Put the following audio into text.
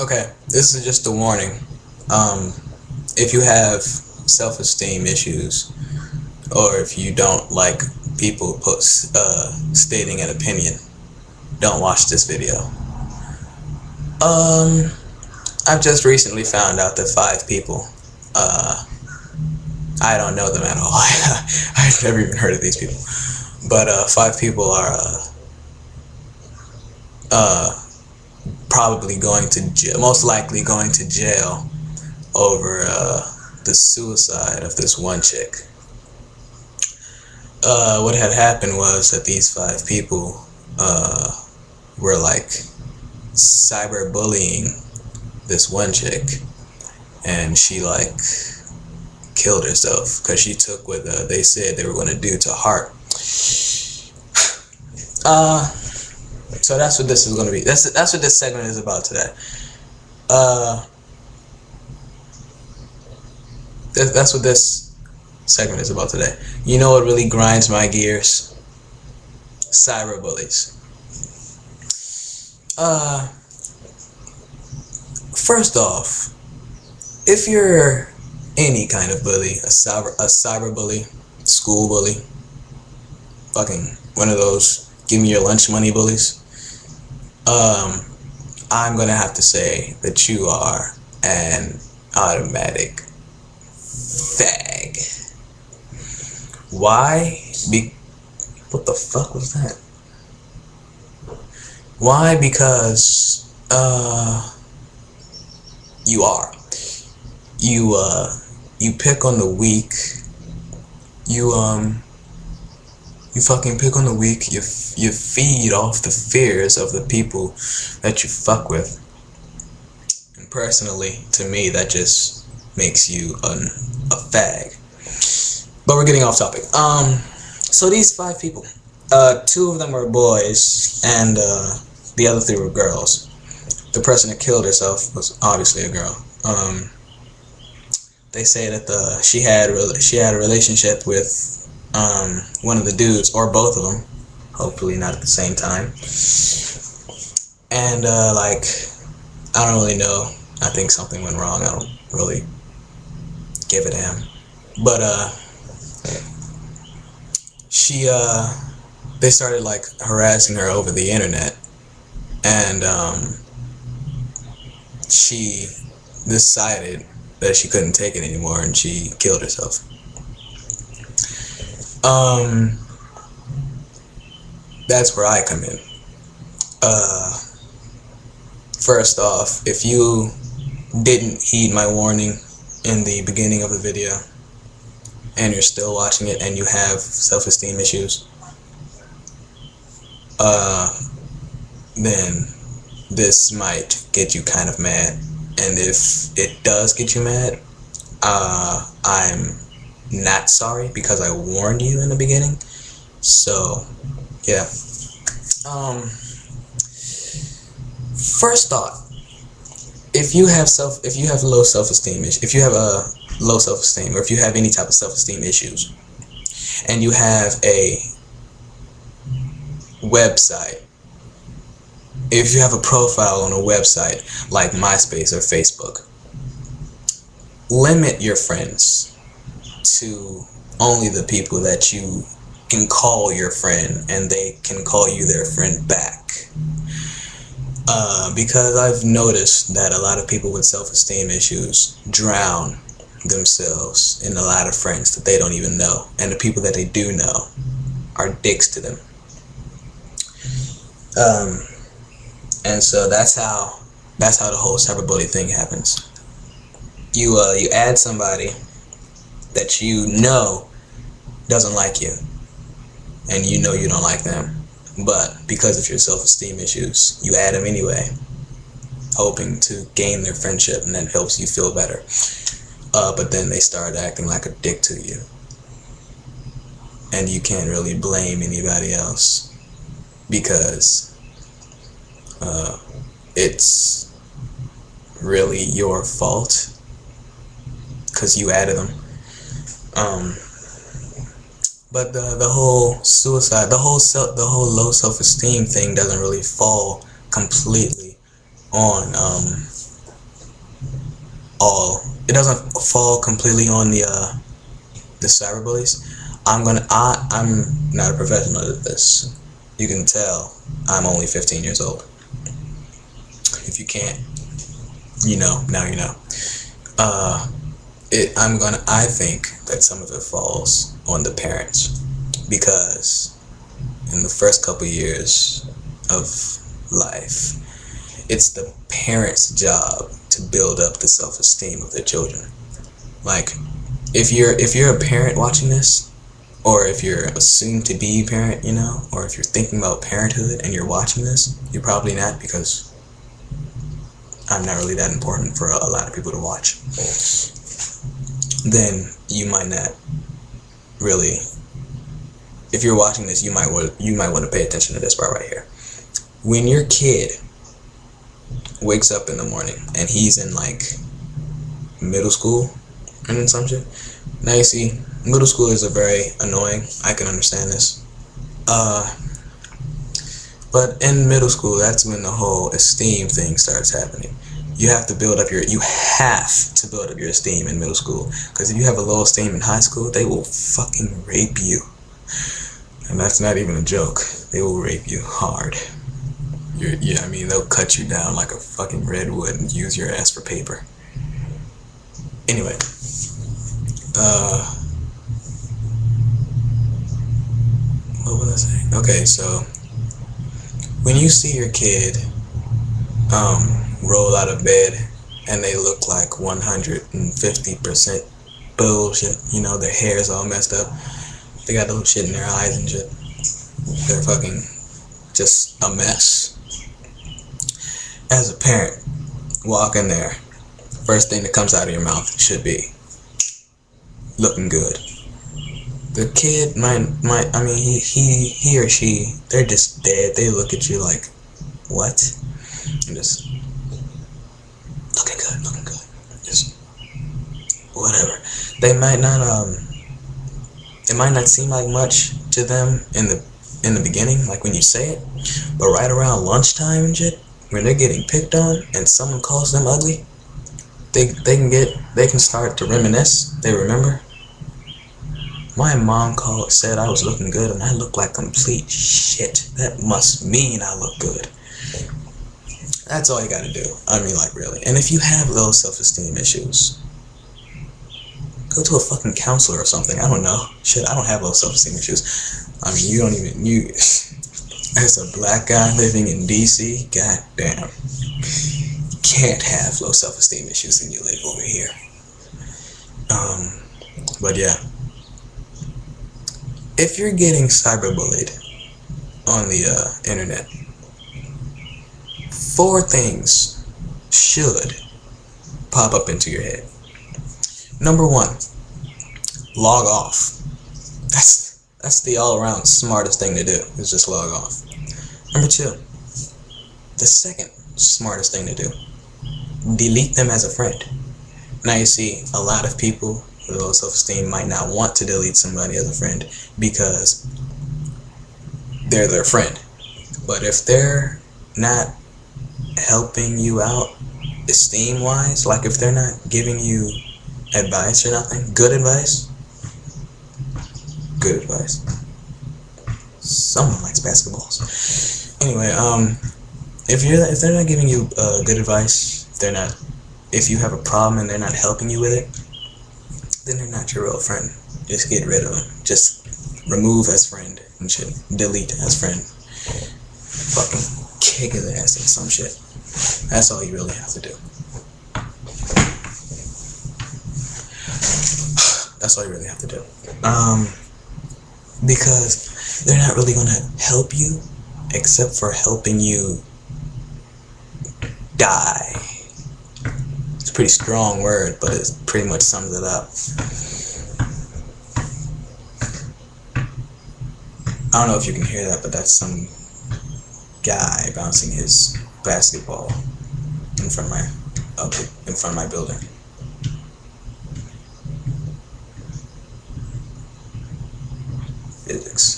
Okay, this is just a warning. If you have self-esteem issues, or if you don't like people stating an opinion, don't watch this video. I've just recently found out that 5 people, I don't know them at all. I've never even heard of these people. But 5 people are probably going to jail, most likely going to jail over the suicide of this one chick. What had happened was that these 5 people were like cyberbullying this one chick, and she like killed herself because she took what they said they were going to do to heart. So that's what this is going to be. That's what this segment is about today. That's what this segment is about today. You know what really grinds my gears? Cyberbullies. First off, if you're any kind of bully, a cyber bully, school bully, fucking one of those give me your lunch money bullies, I'm gonna have to say that you are an automatic fag. Why? What the fuck was that? Why? Because you are. You pick on the weak. You fucking pick on the weak. You feed off the fears of the people that you fuck with. And personally, to me, that just makes you a fag. But we're getting off topic. So these 5 people, 2 of them were boys, and the other 3 were girls. The person that killed herself was obviously a girl. They say that she had a relationship with one of the dudes, or both of them, hopefully not at the same time. And like, I don't really know. I think something went wrong. I don't really give a damn. But they started like harassing her over the internet, and she decided that she couldn't take it anymore, and she killed herself. That's where I come in. First off, if you didn't heed my warning in the beginning of the video, and you're still watching it and you have self-esteem issues, then this might get you kind of mad. And if it does get you mad, I'm not sorry, because I warned you in the beginning. So yeah. First thought, if you have low self-esteem, if you have a low self-esteem, or if you have any type of self-esteem issues, and you have a website, if you have a profile on a website like MySpace or Facebook, limit your friends to only the people that you can call your friend, and they can call you their friend back. Because I've noticed that a lot of people with self-esteem issues drown themselves in a lot of friends that they don't even know, and the people that they do know are dicks to them. And so that's how the whole cyberbully thing happens. You add somebody that you know doesn't like you, and you know you don't like them, but because of your self-esteem issues, you add them anyway, hoping to gain their friendship, and that helps you feel better. But then they start acting like a dick to you, and you can't really blame anybody else, because it's really your fault, because you added them. But the whole suicide, the whole low self-esteem thing doesn't really fall completely on it doesn't fall completely on the cyberbullies. I'm not a professional at this. You can tell I'm only 15 years old. If you can't, now you know. I think that some of it falls on the parents, because in the first couple years of life, it's the parents' job to build up the self-esteem of their children. Like, if you're a parent watching this, or if you're a soon-to-be parent, or if you're thinking about parenthood and you're watching this, you're probably not, because I'm not really that important for a lot of people to watch. Then you might not really. If you're watching this, you might want to pay attention to this part right here. When your kid wakes up in the morning and he's in like middle school and some shit. Now you see, middle school is very annoying. I can understand this. But in middle school, that's when the whole esteem thing starts happening. You have to build up your esteem in middle school. Because if you have a low esteem in high school, they will fucking rape you. And that's not even a joke. They will rape you hard. They'll cut you down like a fucking redwood and use your ass for paper. Anyway. What was I saying? Okay, so when you see your kid roll out of bed and they look like 150% bullshit, their hair's all messed up, they got little shit in their eyes and shit, they're fucking just a mess. As a parent, walk in there, first thing that comes out of your mouth should be looking good. The kid he or she, they're just dead. They look at you like, what? And just looking good, just whatever. It might not seem like much to them in the beginning, like when you say it, but right around lunchtime and shit, when they're getting picked on and someone calls them ugly, they can start to reminisce. They remember, my mom said I was looking good and I look like complete shit. That must mean I look good. That's all you gotta do. Really. And if you have low self-esteem issues, go to a fucking counselor or something. I don't know. Shit, I don't have low self-esteem issues. As a black guy living in DC, goddamn, you can't have low self-esteem issues and you live over here. But yeah. If you're getting cyberbullied on the internet, 4 things should pop up into your head. Number 1, log off. That's the all-around smartest thing to do, is just log off. Number 2, the second smartest thing to do, delete them as a friend. Now you see, a lot of people with low self-esteem might not want to delete somebody as a friend because they're their friend. But if they're not helping you out esteem-wise, like if they're not giving you advice or nothing, good advice. Someone likes basketballs. Anyway, if they're not giving you good advice, if you have a problem and they're not helping you with it, then they're not your real friend. Just get rid of them. Just remove as friend and shit. Delete as friend. Fucking kick his ass in some shit. That's all you really have to do. That's all you really have to do. Because they're not really gonna help you except for helping you die. It's a pretty strong word, but it pretty much sums it up. I don't know if you can hear that, but that's some guy bouncing his basketball in front of my building. Physics.